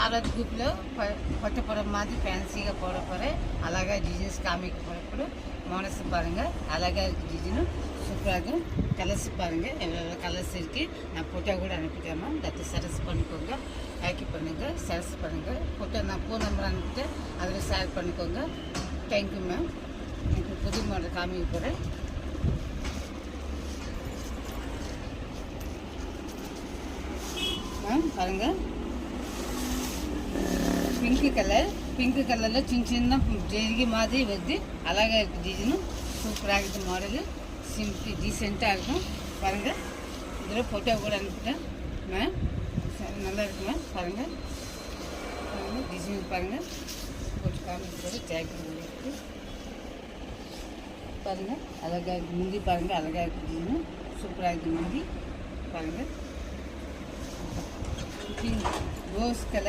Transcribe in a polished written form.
சாரத் குரூப்பில் பட்டு புடவை மாதிரி ஃபேன்சியாக போட போகிறேன். அழகாக டிசைன்ஸ் காமிக்க போகிறப்படும் மனசு பாருங்கள். அழகாக இருக்குது, டிசைனும் சூப்பராக இருக்கும். கலர்ஸ் பாருங்கள், எவ்வளோ கலர்ஸ் இருக்குது. நான் ஃபோட்டோ கூட அனுப்பிட்டேன் மேம். அதை சரஸ் பண்ணிக்கோங்க, ஆக்கி பண்ணுங்கள், சரஸ் பண்ணுங்கள். ஃபோட்டோ நான் ஃபோன் நம்பர் அனுப்பிட்டேன், அதில் ஷேர் பண்ணிக்கோங்க. Thank you ma'am. எனக்கு புது மாடல் காமிக்க போகிறேன் மேம். பாருங்கள், பிங்க் கலரில் சின்ன ஜெரிகை மாதிரி வருது. அழகாக இருக்குது, டிசைனும் சூப்பராக இருக்குது. மாடலு சிம்பிள் டீசெண்டாக இருக்கும். பாருங்கள், இதில் ஃபோட்டோ கூட அனுப்பிட்டேன் மேம். நல்லா இருக்கு மேம். பாருங்கள் டிசைன் பாருங்கள், போட்டு காமிக்கிறது ஜாக்கெட் இருக்குது. பாருங்கள் அழகாக இருக்குது. முந்தி பாருங்கள், அழகாக இருக்குது, டிசைனும் சூப்பராக இருக்குது. முந்தி பாருங்கள், பிங்க் ரோஸ் கலர்.